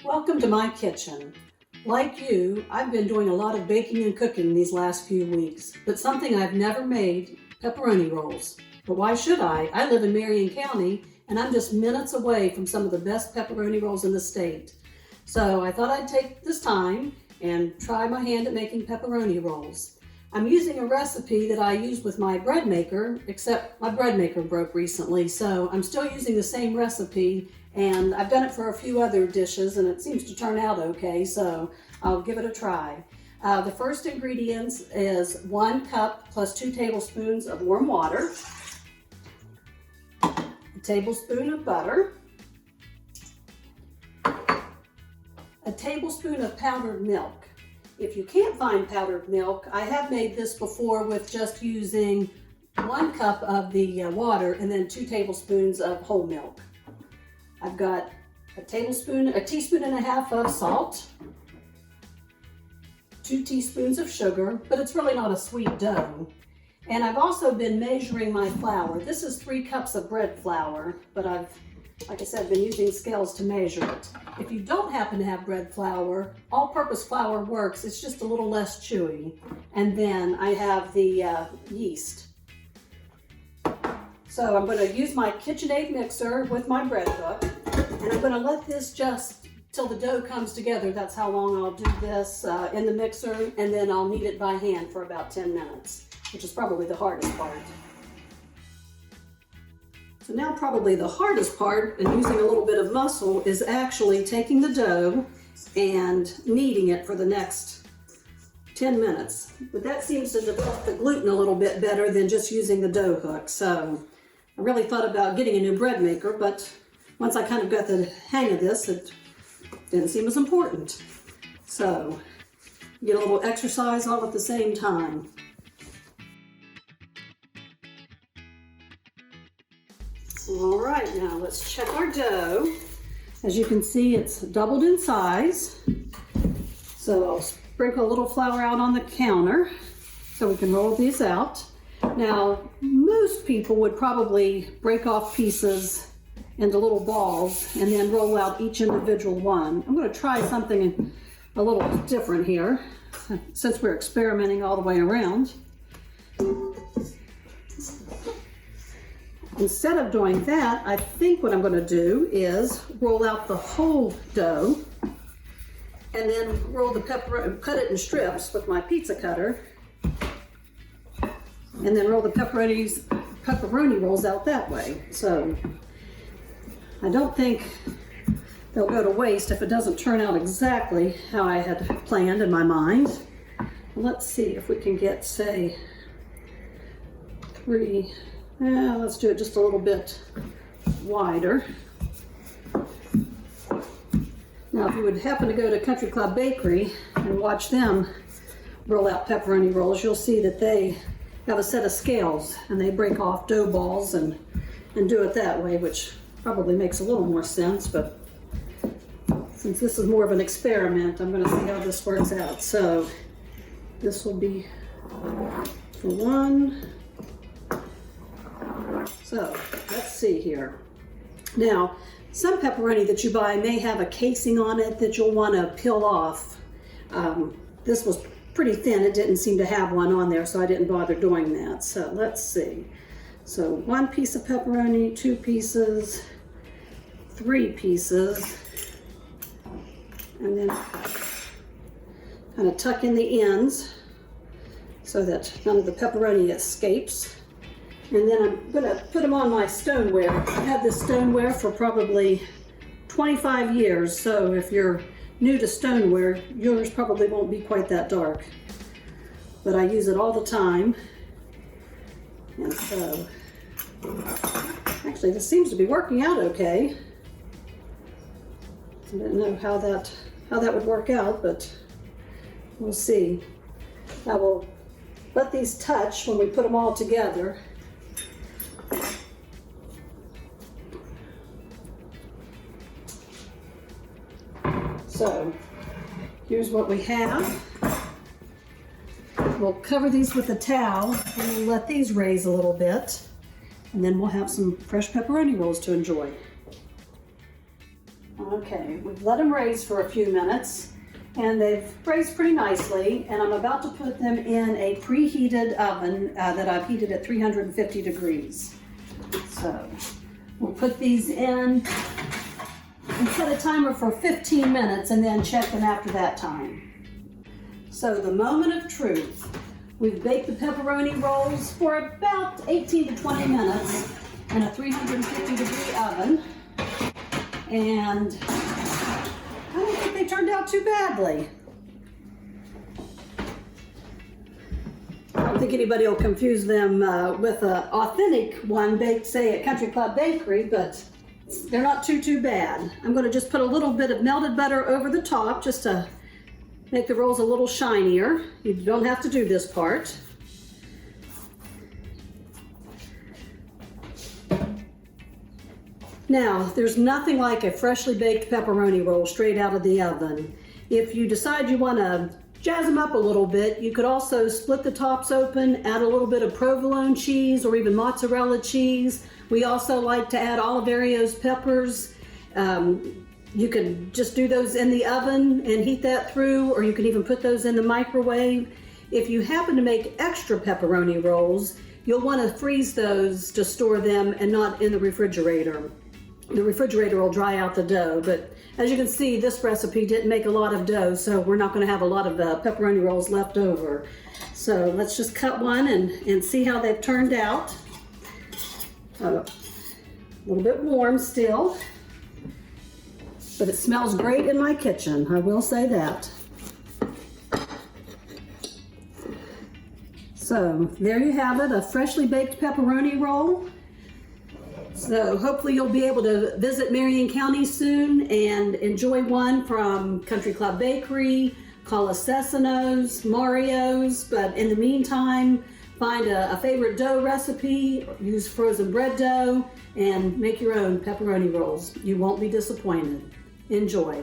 Welcome to my kitchen. Like you, I've been doing a lot of baking and cooking these last few weeks, but something I've never made, pepperoni rolls. But why should I? I live in Marion County and I'm just minutes away from some of the best pepperoni rolls in the state. So I thought I'd take this time and try my hand at making pepperoni rolls. I'm using a recipe that I used with my bread maker, except my bread maker broke recently, so I'm still using the same recipe, and I've done it for a few other dishes and it seems to turn out okay, so I'll give it a try. The first ingredients is 1 cup plus 2 tablespoons of warm water, a tablespoon of butter, a tablespoon of powdered milk. If you can't find powdered milk, I have made this before with just using 1 cup of the water and then 2 tablespoons of whole milk. I've got a teaspoon and a half of salt, 2 teaspoons of sugar, but it's really not a sweet dough. And I've also been measuring my flour. This is 3 cups of bread flour, but like I said, been using scales to measure it. If you don't happen to have bread flour, all-purpose flour works. It's just a little less chewy. And then I have the yeast. So I'm going to use my KitchenAid mixer with my bread hook, and I'm going to let this just till the dough comes together. That's how long I'll do this in the mixer, and then I'll knead it by hand for about 10 minutes, which is probably the hardest part. So now probably the hardest part, and using a little bit of muscle, is actually taking the dough and kneading it for the next 10 minutes. But that seems to develop the gluten a little bit better than just using the dough hook. So I really thought about getting a new bread maker, but once I kind of got the hang of this, it didn't seem as important. So get a little exercise all at the same time. All right, now let's check our dough. As you can see, it's doubled in size. So I'll sprinkle a little flour out on the counter so we can roll these out. Now, most people would probably break off pieces into little balls and then roll out each individual one. I'm going to try something a little different here since we're experimenting all the way around. Instead of doing that, I think what I'm going to do is roll out the whole dough and then roll the pepperoni, cut it in strips with my pizza cutter, and then roll the pepperoni rolls out that way. So I don't think they'll go to waste if it doesn't turn out exactly how I had planned in my mind. Let's see if we can get, say, 3. Let's do it just a little bit wider. Now, if you would happen to go to Country Club Bakery and watch them roll out pepperoni rolls, you'll see that they have a set of scales and they break off dough balls and do it that way, which probably makes a little more sense, but since this is more of an experiment, I'm going to see how this works out. So this will be for 1. So let's see here. Now, some pepperoni that you buy may have a casing on it that you'll want to peel off. This was pretty thin. It didn't seem to have one on there, so I didn't bother doing that. So let's see. So 1 piece of pepperoni, 2 pieces, 3 pieces, and then kind of tuck in the ends so that none of the pepperoni escapes. And then I'm going to put them on my stoneware. I've had this stoneware for probably 25 years, so if you're new to stoneware, yours probably won't be quite that dark. But I use it all the time. And so, actually this seems to be working out okay. I don't know how that would work out, but we'll see. I will let these touch when we put them all together. So here's what we have. We'll cover these with a towel and we'll let these raise a little bit, and then we'll have some fresh pepperoni rolls to enjoy. Okay, we've let them raise for a few minutes, and they've raised pretty nicely, and I'm about to put them in a preheated oven that I've heated at 350 degrees. So we'll put these in and set a timer for 15 minutes and then check them after that time. So the moment of truth. We've baked the pepperoni rolls for about 18 to 20 minutes in a 350 degree oven. And I don't think they turned out too badly. I don't think anybody will confuse them with an authentic one baked, say, at Country Club Bakery, but they're not too bad. I'm going to just put a little bit of melted butter over the top just to make the rolls a little shinier. You don't have to do this part. Now, there's nothing like a freshly baked pepperoni roll straight out of the oven. If you decide you want to jazz them up a little bit, you could also split the tops open, add a little bit of provolone cheese or even mozzarella cheese. We also like to add Oliverios peppers. You can just do those in the oven and heat that through, or you can even put those in the microwave. If you happen to make extra pepperoni rolls, you'll want to freeze those to store them and not in the refrigerator. The refrigerator will dry out the dough, but as you can see, this recipe didn't make a lot of dough, so we're not going to have a lot of pepperoni rolls left over. So let's just cut one and see how they've turned out. A little bit warm still, but it smells great in my kitchen, I will say that. So there you have it, a freshly baked pepperoni roll. So hopefully you'll be able to visit Marion County soon and enjoy one from Country Club Bakery, Colacesanos, Mario's, but in the meantime, find a favorite dough recipe, use frozen bread dough, and make your own pepperoni rolls. You won't be disappointed. Enjoy.